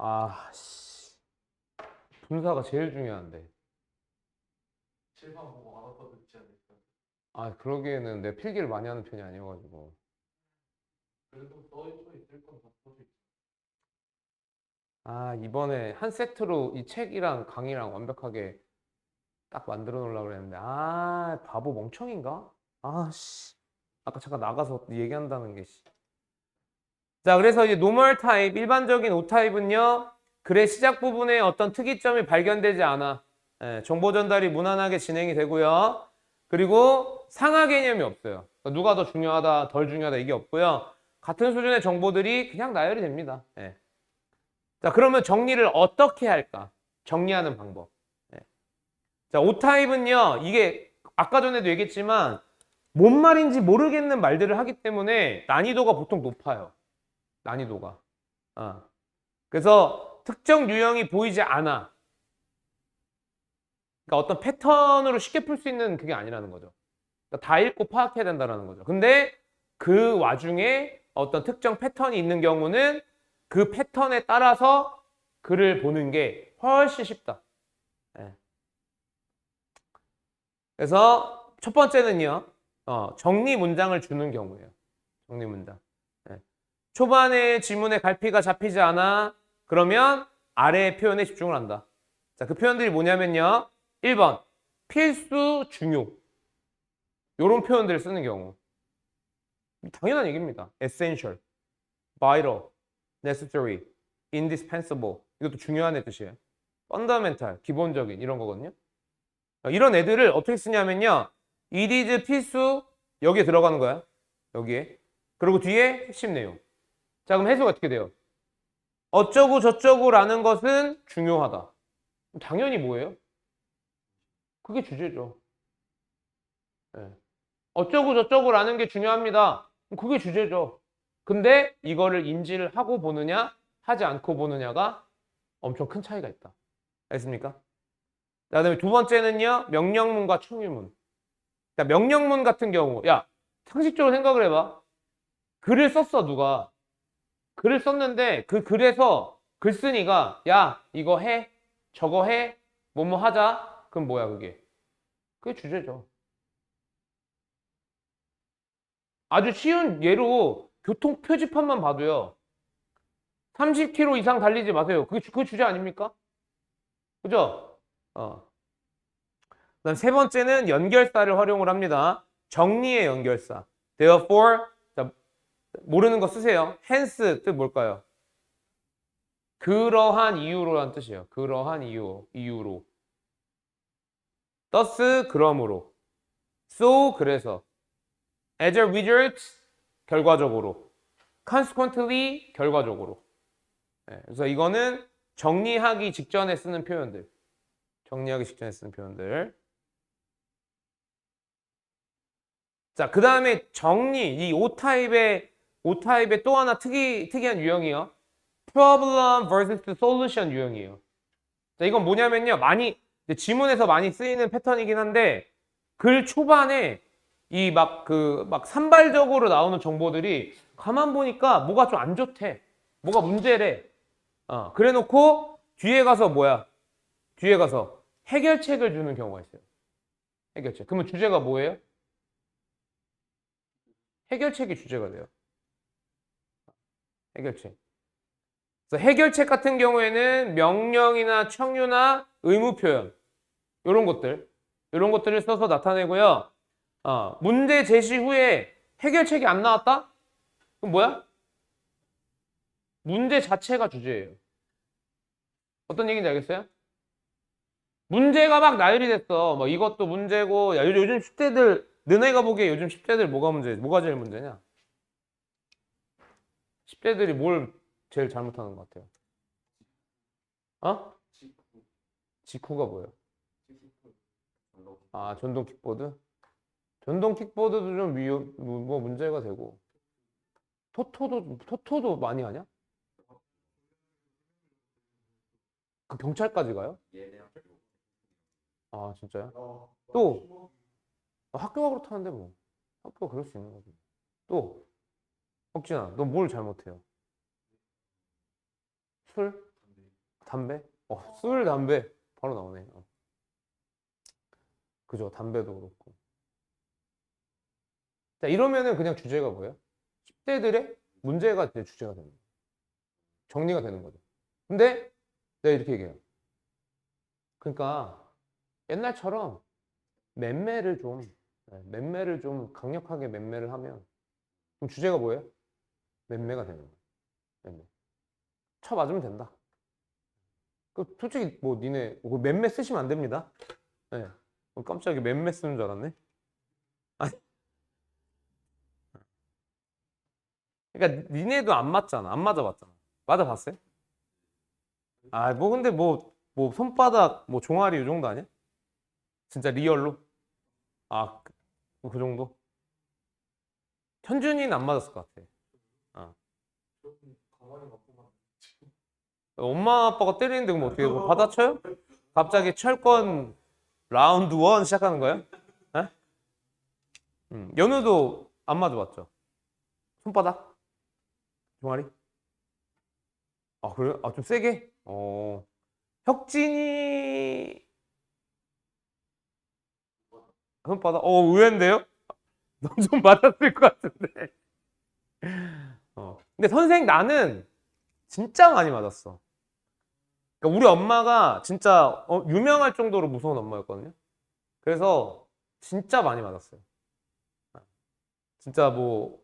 아, 씨. 분사가 제일 중요한데. 칠판 보고 알아서 듣지 않을까. 아, 그러기에는 내 필기를 많이 하는 편이 아니어가지고. 그래도 써있어 있을 건 다 써져 있어. 아, 이번에 한 세트로 이 책이랑 강의랑 완벽하게 딱 만들어 놓으려고 그랬는데. 아, 바보 멍청인가? 아, 씨. 아까 잠깐 나가서 얘기한다는 게, 씨. 자, 그래서 이제 노멀 타입, 일반적인 O 타입은요, 글의 시작 부분에 어떤 특이점이 발견되지 않아. 예, 정보 전달이 무난하게 진행이 되고요. 그리고 상하 개념이 없어요. 그러니까 누가 더 중요하다, 덜 중요하다 이게 없고요. 같은 수준의 정보들이 그냥 나열이 됩니다. 예. 자, 그러면 정리를 어떻게 할까? 정리하는 방법. 예. 자, O 타입은요, 이게 아까 전에도 얘기했지만 뭔 말인지 모르겠는 말들을 하기 때문에 난이도가 보통 높아요. 난이도가. 그래서 특정 유형이 보이지 않아. 그러니까 어떤 패턴으로 쉽게 풀 수 있는 그게 아니라는 거죠. 그러니까 다 읽고 파악해야 된다는 거죠. 근데 그 와중에 어떤 특정 패턴이 있는 경우는 그 패턴에 따라서 글을 보는 게 훨씬 쉽다. 예. 그래서 첫 번째는요. 정리 문장을 주는 경우예요. 정리 문장. 예. 초반에 지문에 갈피가 잡히지 않아. 그러면 아래의 표현에 집중을 한다. 자, 그 표현들이 뭐냐면요. 1번, 필수, 중요. 요런 표현들을 쓰는 경우. 당연한 얘기입니다. essential, vital, necessary, indispensable. 이것도 중요한 애 뜻이에요. fundamental, 기본적인 이런 거거든요. 이런 애들을 어떻게 쓰냐면요. it is 필수, 여기에 들어가는 거야. 여기에. 그리고 뒤에 핵심 내용. 자, 그럼 해석이 어떻게 돼요? 어쩌고 저쩌고라는 것은 중요하다. 당연히 뭐예요? 그게 주제죠. 네. 어쩌고 저쩌고라는 게 중요합니다. 그게 주제죠. 근데 이거를 인지를 하고 보느냐, 하지 않고 보느냐가 엄청 큰 차이가 있다. 알겠습니까? 자, 그다음에 두 번째는요, 명령문과 청유문. 자, 명령문 같은 경우, 야, 상식적으로 생각을 해봐. 글을 썼어, 누가. 글을 썼는데 그 글에서 글쓴이가 야, 이거 해, 저거 해, 뭐뭐 하자. 그럼 뭐야, 그게? 그게 주제죠. 아주 쉬운 예로 교통 표지판만 봐도요. 30km 이상 달리지 마세요. 그게 주제 아닙니까? 그죠? 그다음 세 번째는 연결사를 활용을 합니다. 정리의 연결사. Therefore, 자, 모르는 거 쓰세요. hence 뜻 뭘까요? 그러한 이유로란 뜻이에요. 그러한 이유로. thus, 그러므로. So, 그래서. As a result, 결과적으로. Consequently, 결과적으로. 네, 그래서 이거는 정리하기 직전에 쓰는 표현들. 정리하기 직전에 쓰는 표현들. 자, 그 다음에 정리. 이 O 타입의 또 하나 특이한 유형이요. Problem versus solution 유형이에요. 자, 이건 뭐냐면요. 지문에서 많이 쓰이는 패턴이긴 한데, 글 초반에 막 산발적으로 나오는 정보들이 가만 보니까 뭐가 좀 안 좋대. 뭐가 문제래. 그래 놓고 뒤에 가서 뭐야? 뒤에 가서 해결책을 주는 경우가 있어요. 해결책. 그러면 주제가 뭐예요? 해결책이 주제가 돼요. 해결책. 그래서 해결책 같은 경우에는 명령이나 청유나 의무 표현 이런 것들을 써서 나타내고요. 문제 제시 후에 해결책이 안 나왔다? 그럼 뭐야? 문제 자체가 주제예요. 어떤 얘기인지 알겠어요? 문제가 막 나열이 됐어. 뭐 이것도 문제고, 야, 요즘 10대들, 너네가 보기에 요즘 10대들 뭐가 제일 문제냐? 10대들이 뭘 제일 잘못하는 것 같아요? 어? 직후가 뭐예요? 전동 킥보드? 전동 킥보드도 좀 뭐 문제가 되고. 토토도 많이 하냐? 그 경찰까지 가요? 아, 진짜요? 또, 학교가 그렇다는데 뭐. 학교가 그럴 수 있는 거지. 또, 혁진아, 너 뭘 잘못해요? 술? 담배? 술, 담배. 바로 나오네. 그죠. 담배도 그렇고. 자, 이러면은 그냥 주제가 뭐예요? 10대들의 문제가 이제 주제가 되는 거예요. 정리가 되는 거죠. 근데 내가 이렇게 얘기해요. 그러니까 옛날처럼 맴매를 좀, 맴매를 좀 강력하게 맴매를 하면 그럼 주제가 뭐예요? 맴매가 되는 거예요. 맴매. 쳐 맞으면 된다. 솔직히 뭐 니네 맴매 쓰시면 안 됩니다. 네. 깜짝이야 맴매 쓰는 줄 알았네. 아니, 그러니까 니네도 안 맞잖아. 안 맞아봤잖아. 맞아봤어요? 아, 뭐 근데 뭐 손바닥 뭐 종아리 이 정도 아니야? 진짜 리얼로? 아, 그 정도? 현준이는 안 맞았을 것 같아. 어. 조금 가만히 맞고만. 엄마 아빠가 때리는데 그럼 어떻게 뭐 받아쳐요? 갑자기 철권 라운드 원 시작하는 거야? 에? 연우도 안 맞아봤죠? 손바닥? 종아리? 아, 그래요? 아, 좀 세게? 혁진이 손바닥? 의외인데요? 넌 좀 맞았을 것 같은데. 근데 선생 나는 진짜 많이 맞았어. 그러니까 우리 엄마가 진짜 유명할 정도로 무서운 엄마였거든요. 그래서 진짜 많이 맞았어요. 진짜 뭐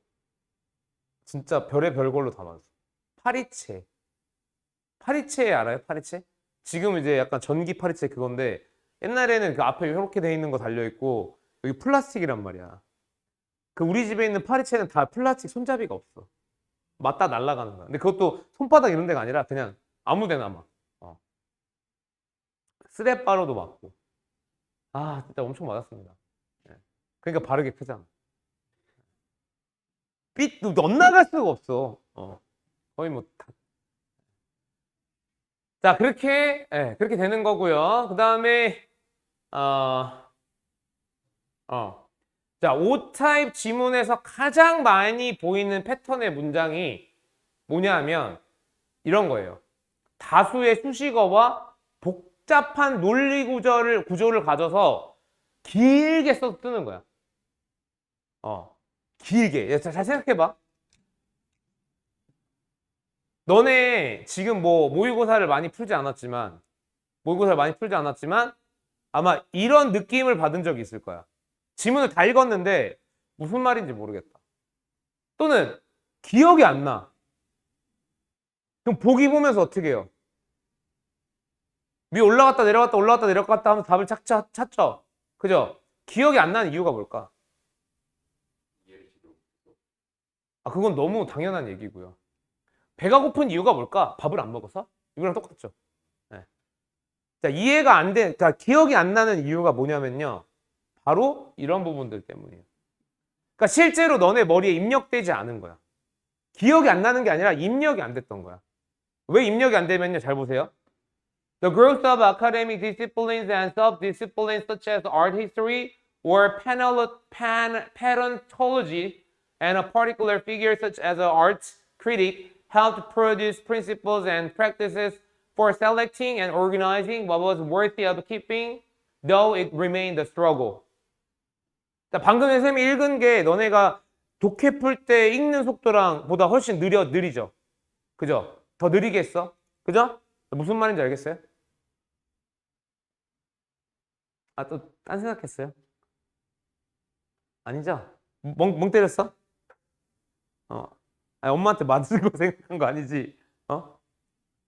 진짜 별의 별걸로 다 맞았어. 파리채. 파리채 알아요? 파리채? 지금 이제 약간 전기 파리채 그건데 옛날에는 그 앞에 이렇게 돼 있는 거 달려 있고 여기 플라스틱이란 말이야. 그 우리 집에 있는 파리채는 다 플라스틱 손잡이가 없어. 맞다 날아가는 거야. 근데 그것도 손바닥 이런 데가 아니라 그냥 아무 데나 막. 스레바로도 맞고. 아, 진짜 엄청 맞았습니다. 예. 그러니까 바르게 크잖아. 삐, 넌나갈 수가 없어. 거의 뭐. 자, 그렇게, 예, 그렇게 되는 거고요. 그 다음에, 어, 자, O 타입 지문에서 가장 많이 보이는 패턴의 문장이 뭐냐면, 이런 거예요. 다수의 수식어와 복잡한 논리 구조를 가져서 길게 써서 쓰는 거야. 길게. 잘 생각해봐. 너네 지금 뭐 모의고사를 많이 풀지 않았지만 아마 이런 느낌을 받은 적이 있을 거야. 지문을 다 읽었는데 무슨 말인지 모르겠다. 또는 기억이 안 나. 그럼 보기 보면서 어떻게 해요? 위에 올라갔다 내려갔다 올라갔다 내려갔다 하면서 답을 찾죠. 그죠? 기억이 안 나는 이유가 뭘까? 아, 그건 너무 당연한 얘기고요. 배가 고픈 이유가 뭘까? 밥을 안 먹어서? 이거랑 똑같죠. 네. 자, 그러니까 기억이 안 나는 이유가 뭐냐면요. 바로 이런 부분들 때문이에요. 그러니까 실제로 너네 머리에 입력되지 않은 거야. 기억이 안 나는 게 아니라 입력이 안 됐던 거야. 왜 입력이 안 되면요? 잘 보세요. The growth of academic disciplines and sub-disciplines such as art history or paleontology and a particular figure such as an art critic helped produce principles and practices for selecting and organizing what was worthy of keeping, though it remained a struggle. 자, 방금 선생님이 읽은 게 너네가 독해 풀 때 읽는 속도랑 보다 훨씬 느리죠? 그죠? 더 느리게 했어? 그죠? 무슨 말인지 알겠어요? 아, 또 딴 생각했어요? 아니죠? 멍 때렸어? 아니, 엄마한테 맞은 거 생각한 거 아니지?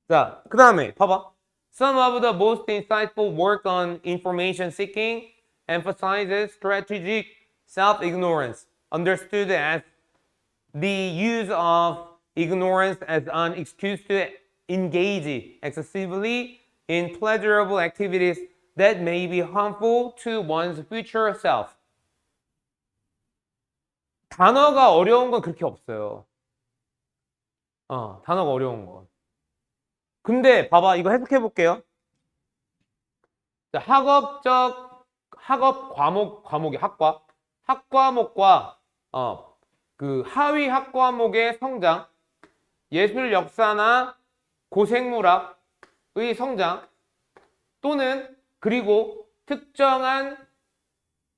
자, 그 다음에 봐봐. Some of the most insightful work on information seeking emphasizes strategic self-ignorance, understood as the use of ignorance as an excuse to engage excessively in pleasurable activities that may be harmful to one's future self. 단어가 어려운 건 그렇게 없어요. 단어가 어려운 건. 근데 봐봐, 이거 해석해 볼게요. 학업 과목이 학과목과 그 하위 학과목의 성장, 예술 역사나 고생물학, 성장 또는 그리고 특정한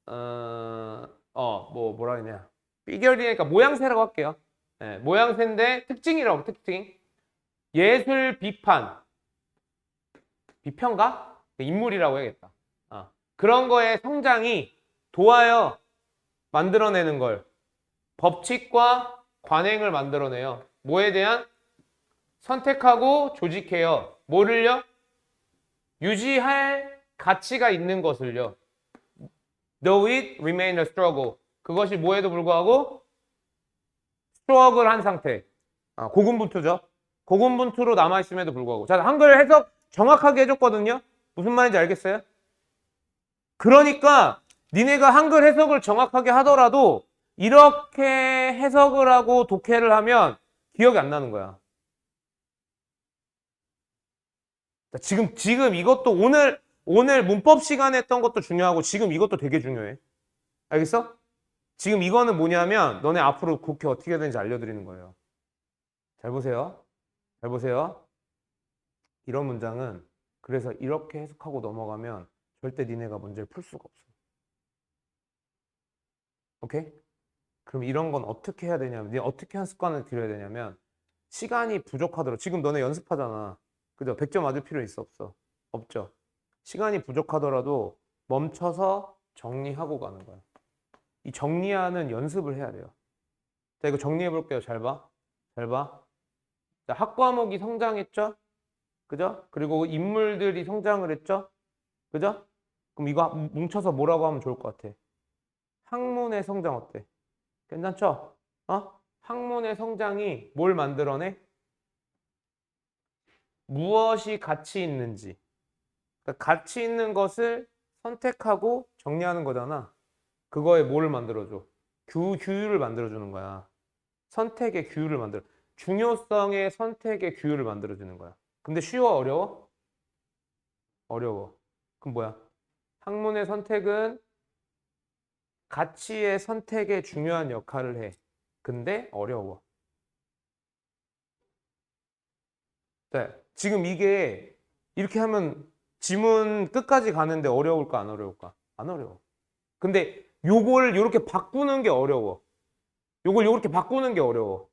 뭐라 그러냐 비결이니까 모양새라고 할게요. 예, 모양새인데 특징이라고 특징. 예술 비평가? 인물이라고 해야겠다. 그런 거의 성장이 도와요. 만들어내는 걸. 법칙과 관행을 만들어내요. 뭐에 대한? 선택하고 조직해요. 뭐를요? 유지할 가치가 있는 것을요. Though it remain a struggle. 그것이 뭐에도 불구하고 스트러글 한 상태. 고군분투죠. 고군분투로 남아있음에도 불구하고. 자, 한글 해석 정확하게 해줬거든요. 무슨 말인지 알겠어요? 그러니까 니네가 한글 해석을 정확하게 하더라도 이렇게 해석을 하고 독해를 하면 기억이 안 나는 거야. 지금 이것도 오늘 문법 시간에 했던 것도 중요하고 지금 이것도 되게 중요해. 알겠어? 지금 이거는 뭐냐면 너네 앞으로 독해 어떻게 해야 되는지 알려드리는 거예요. 잘 보세요. 잘 보세요. 이런 문장은 그래서 이렇게 해석하고 넘어가면 절대 니네가 문제를 풀 수가 없어. 오케이? 그럼 이런 건 어떻게 해야 되냐면 니네 어떻게 한 습관을 들여야 되냐면 시간이 부족하더라도 지금 너네 연습하잖아. 그죠? 100점 맞을 필요 있어 없어? 없죠. 시간이 부족하더라도 멈춰서 정리하고 가는 거야. 이 정리하는 연습을 해야 돼요. 자, 이거 정리해 볼게요. 잘 봐. 잘 봐. 자, 학과목이 성장했죠? 그죠? 그리고 인물들이 성장을 했죠? 그죠? 그럼 이거 뭉쳐서 뭐라고 하면 좋을 것 같아? 학문의 성장 어때? 괜찮죠? 학문의 성장이 뭘 만들어내? 무엇이 가치 있는지. 그러니까 가치 있는 것을 선택하고 정리하는 거잖아. 그거에 뭐를 만들어줘? 규율을 만들어주는 거야. 선택의 규율을 만들어. 중요성의 선택의 규율을 만들어주는 거야. 근데 쉬워? 어려워? 어려워. 그럼 뭐야? 학문의 선택은 가치의 선택에 중요한 역할을 해. 근데 어려워. 네. 지금 이게 이렇게 하면 지문 끝까지 가는데 어려울까 안 어려울까? 안 어려워. 근데 요걸 이렇게 바꾸는 게 어려워. 요걸 이렇게 바꾸는 게 어려워.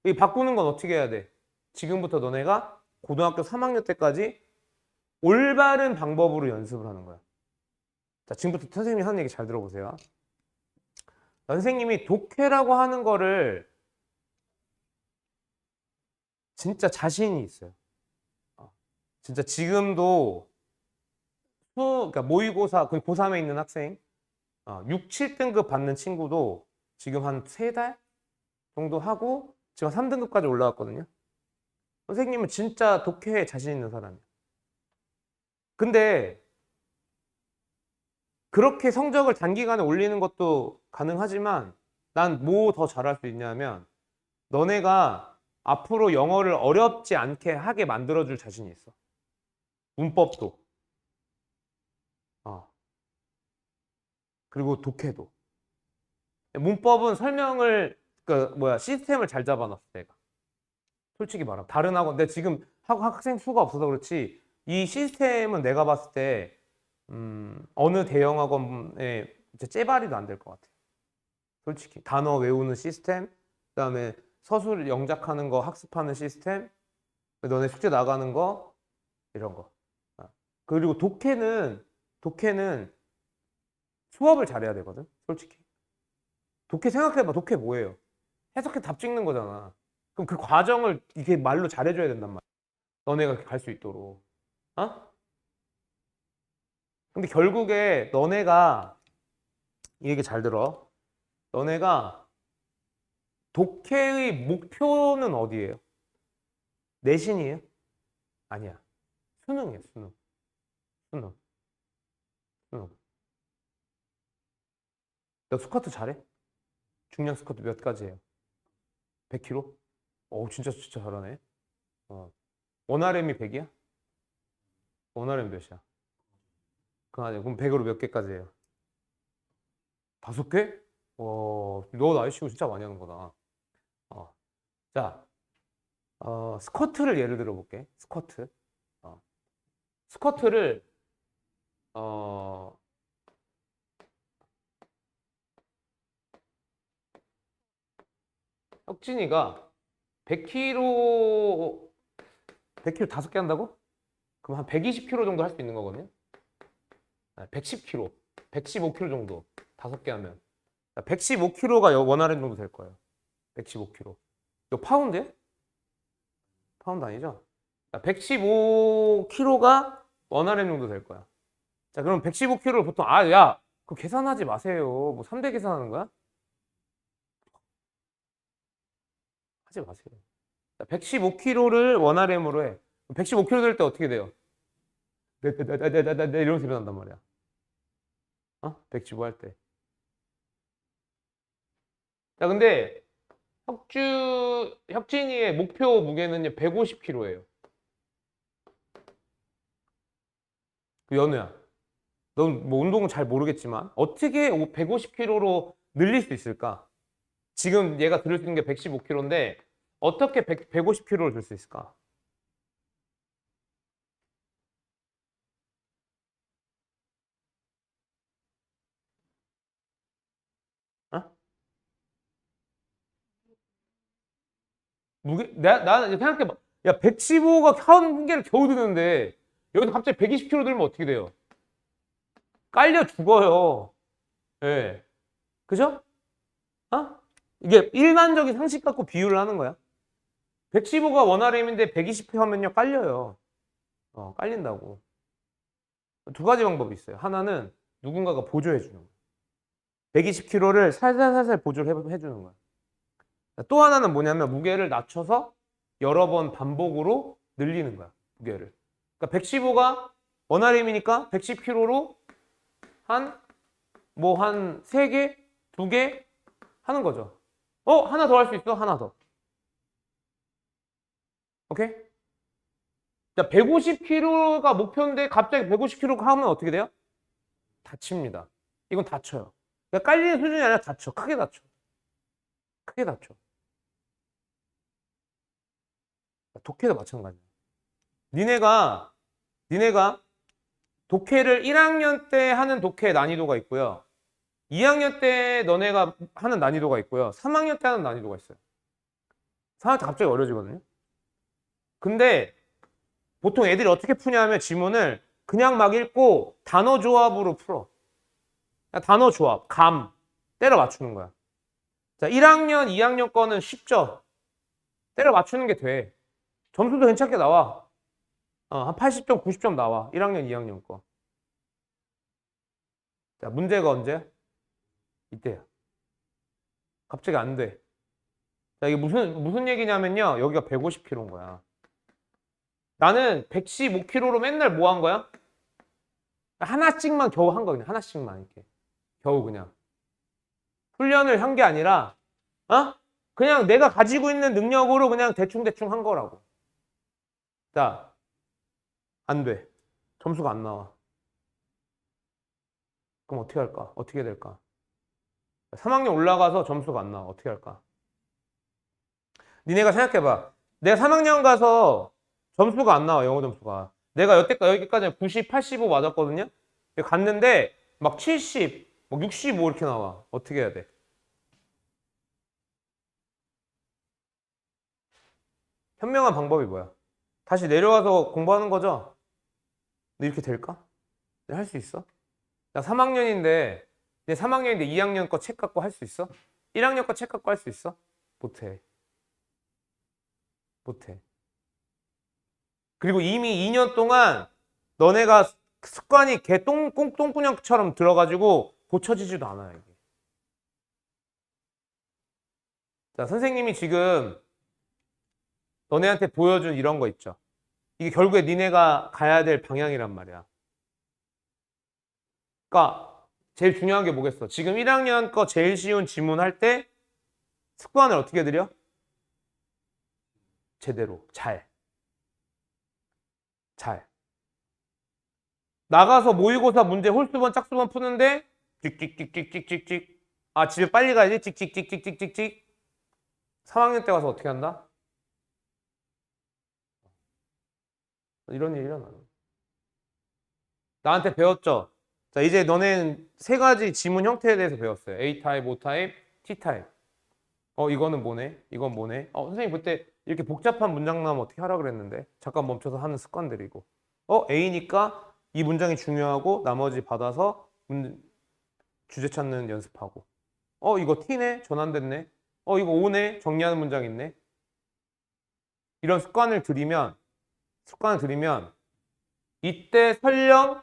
이 바꾸는 건 어떻게 해야 돼? 지금부터 너네가 고등학교 3학년 때까지 올바른 방법으로 연습을 하는 거야. 자, 지금부터 선생님이 하는 얘기 잘 들어보세요. 선생님이 독해라고 하는 거를 진짜 자신이 있어요. 진짜 지금도 그러니까 모의고사, 그 고3에 있는 학생 6, 7등급 받는 친구도 지금 한 3달 정도 하고 지금 3등급까지 올라왔거든요. 선생님은 진짜 독해에 자신 있는 사람이에요. 근데 그렇게 성적을 단기간에 올리는 것도 가능하지만 난 뭐 더 잘할 수 있냐면 너네가 앞으로 영어를 어렵지 않게 하게 만들어줄 자신이 있어. 문법도. 그리고 독해도. 문법은 설명을 시스템을 잘 잡아놨어 내가. 솔직히 말하면 다른 학원 근데 지금 학생 수가 없어서 그렇지 이 시스템은 내가 봤을 때 어느 대형 학원에 째발이도 안 될 것 같아. 솔직히 단어 외우는 시스템, 그다음에 서술 영작하는 거 학습하는 시스템, 너네 숙제 나가는 거 이런 거. 그리고 독해는 수업을 잘해야 되거든. 솔직히. 독해 생각해봐. 독해 뭐예요? 해석해 답 찍는 거잖아. 그럼 그 과정을 이게 말로 잘해줘야 된단 말이야. 너네가 갈 수 있도록. 근데 결국에 너네가 이 얘기 잘 들어. 너네가 독해의 목표는 어디예요? 내신이에요? 아니야. 수능이에요. 수능. 수능. 수능. 너 스쿼트 잘해? 중량 스쿼트 몇 가지 해요? 100kg? 진짜 잘하네. 원RM이 100이야? 원RM 몇이야? 그럼 100으로 몇 개까지 해요? 5개? 너 나이 치고 진짜 많이 하는 거다. 자, 스쿼트를 예를 들어 볼게. 스쿼트. 스쿼트를 혁진이가 100kg 5개 한다고? 그럼 한 120kg 정도 할 수 있는 거거든요. 110kg, 115kg 정도 5개 하면 115kg가 원RM 정도 될 거예요. 115kg. 이거 파운드야? 파운드 아니죠? 115kg가 원RM 정도 될 거야. 자, 그럼 115kg를 보통 야, 그거 계산하지 마세요. 뭐 3대 계산하는 거야? 하지 마세요. 115kg를 원RM으로 해. 115kg 될 때 어떻게 돼요? 네, 이러면서 일어난단 말이야. 115 할 때. 자, 근데 혁진이의 목표 무게는요, 150kg예요. 그 연우야. 넌 뭐 운동은 잘 모르겠지만 어떻게 150kg로 늘릴 수 있을까? 지금 얘가 들을 수 있는 게 115kg인데 어떻게 150kg를 들 수 있을까? 어? 나는 생각해봐. 야, 115가 한 개를 겨우 드는데 여기서 갑자기 120kg 들면 어떻게 돼요? 깔려 죽어요. 예. 네. 그죠? 이게 일반적인 상식 갖고 비유를 하는 거야. 115가 원RM인데 120 하면요, 깔려요. 깔린다고. 두 가지 방법이 있어요. 하나는 누군가가 보조해 주는 거야. 120kg를 살살살살 보조를 해주는 거야. 또 하나는 뭐냐면 무게를 낮춰서 여러 번 반복으로 늘리는 거야. 무게를. 그러니까 115가 원RM이니까 110kg로 한 3개, 2개 하는 거죠. 하나 더 할 수 있어? 하나 더. 오케이? 자, 150kg가 목표인데 갑자기 150kg 하면 어떻게 돼요? 다칩니다. 이건 다쳐요. 그러니까 깔리는 수준이 아니라 다쳐. 크게 다쳐. 크게 다쳐. 독해도 마찬가지야. 니네가 독해를 1학년 때 하는 독해 난이도가 있고요. 2학년 때 너네가 하는 난이도가 있고요. 3학년 때 하는 난이도가 있어요. 3학년 때 갑자기 어려지거든요. 근데 보통 애들이 어떻게 푸냐면 지문을 그냥 막 읽고 단어 조합으로 풀어. 단어 조합, 감, 때려 맞추는 거야. 자, 1학년, 2학년 거는 쉽죠? 때려 맞추는 게 돼. 점수도 괜찮게 나와. 한 80점, 90점 나와. 1학년, 2학년 거. 자, 문제가 언제? 이때야. 갑자기 안 돼. 자, 이게 무슨 얘기냐면요. 여기가 150kg인 거야. 나는 115kg로 맨날 뭐 한 거야? 하나씩만 겨우 한 거야. 그냥 하나씩만 이렇게. 겨우 그냥. 훈련을 한 게 아니라, 그냥 내가 가지고 있는 능력으로 그냥 대충대충 한 거라고. 자, 안 돼. 점수가 안 나와. 그럼 어떻게 할까? 어떻게 해야 될까? 3학년 올라가서 점수가 안 나와. 어떻게 할까? 니네가 생각해봐. 내가 3학년 가서 점수가 안 나와. 영어 점수가. 내가 여기까지 90, 85 맞았거든요. 갔는데 막 70, 막 65 이렇게 나와. 어떻게 해야 돼? 현명한 방법이 뭐야? 다시 내려와서 공부하는 거죠? 근데 이렇게 될까? 할 수 있어? 나 3학년인데, 이제 3학년인데 2학년 거 책 갖고 할 수 있어? 1학년 거 책 갖고 할 수 있어? 못해. 못해. 그리고 이미 2년 동안 너네가 습관이 개 똥꾸녕처럼 들어가지고 고쳐지지도 않아요, 이게. 자, 선생님이 지금 너네한테 보여준 이런 거 있죠? 이게 결국에 니네가 가야 될 방향이란 말이야. 그러니까 제일 중요한 게 뭐겠어? 지금 1학년 거 제일 쉬운 지문 할 때 습관을 어떻게 들여? 제대로, 잘. 나가서 모의고사 문제 홀수번 짝수번 푸는데 찍찍찍찍찍찍찍. 집에 빨리 가야지. 찍찍찍찍찍찍찍. 3학년 때 와서 어떻게 한다? 이런 일이 일어나요. 나한테 배웠죠? 자, 이제 너네는 세 가지 지문 형태에 대해서 배웠어요. A 타입, O 타입, T 타입. 이거는 뭐네? 이건 뭐네? 선생님 그때 이렇게 복잡한 문장 나오면 어떻게 하라 그랬는데? 잠깐 멈춰서 하는 습관들이고. A니까 이 문장이 중요하고 나머지 받아서 주제 찾는 연습하고. 이거 T네? 전환됐네? 이거 O네? 정리하는 문장 있네? 이런 습관을 들이면 이때 설령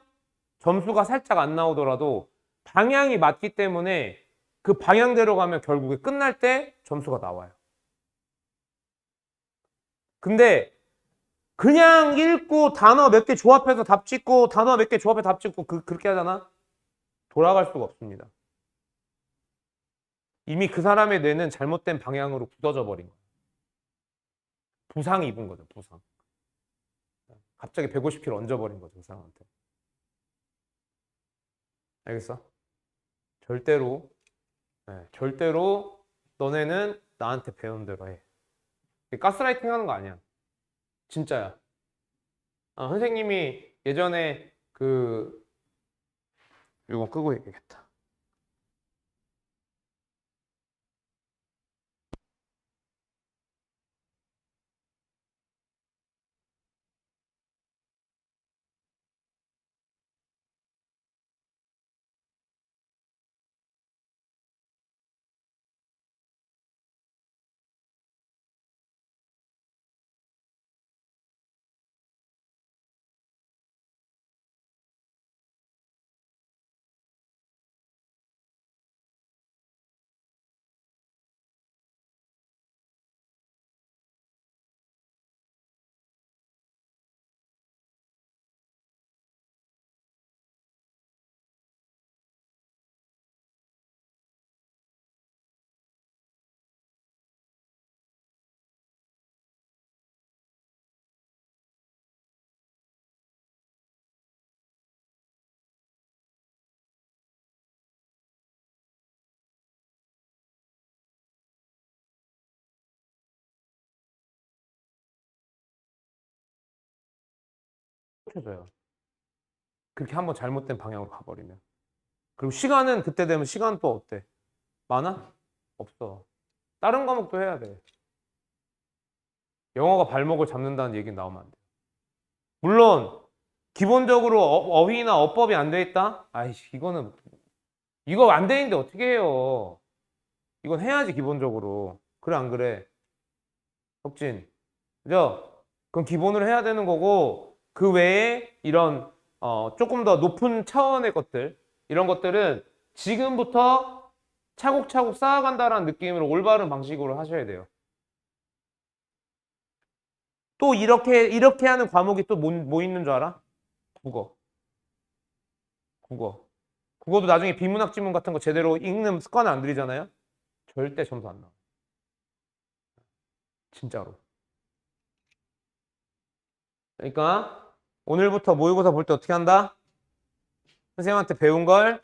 점수가 살짝 안 나오더라도 방향이 맞기 때문에 그 방향대로 가면 결국에 끝날 때 점수가 나와요. 근데 그냥 읽고 단어 몇 개 조합해서 답 짓고 단어 몇 개 조합해서 답 짓고 그렇게 하잖아? 돌아갈 수가 없습니다. 이미 그 사람의 뇌는 잘못된 방향으로 굳어져 버린 거예요. 부상이 입은 거죠, 부상. 갑자기 150kg 얹어버린 거죠, 그 사람한테. 알겠어? 절대로, 절대로 너네는 나한테 배운 대로 해. 가스라이팅 하는 거 아니야. 진짜야. 선생님이 예전에 이거 끄고 얘기하겠다. 켜져요. 그렇게 한번 잘못된 방향으로 가버리면. 그리고 시간은 그때 되면 시간 또 어때? 많아? 없어. 다른 과목도 해야 돼. 영어가 발목을 잡는다는 얘기 나오면 안 돼. 물론 기본적으로 어휘나 어법이 안 돼 있다? 아이씨, 이거 안 돼 있는데 어떻게 해요? 이건 해야지 기본적으로. 그래 안 그래? 혁진. 그죠? 그건 기본으로 해야 되는 거고 그 외에 이런 조금 더 높은 차원의 것들 이런 것들은 지금부터 차곡차곡 쌓아간다라는 느낌으로 올바른 방식으로 하셔야 돼요. 또 이렇게 하는 과목이 또 뭐 있는 줄 알아? 국어. 국어. 국어도 나중에 비문학 지문 같은 거 제대로 읽는 습관을 안 들이잖아요? 절대 점수 안 나와. 진짜로. 그러니까 오늘부터 모의고사 볼 때 어떻게 한다? 선생님한테 배운 걸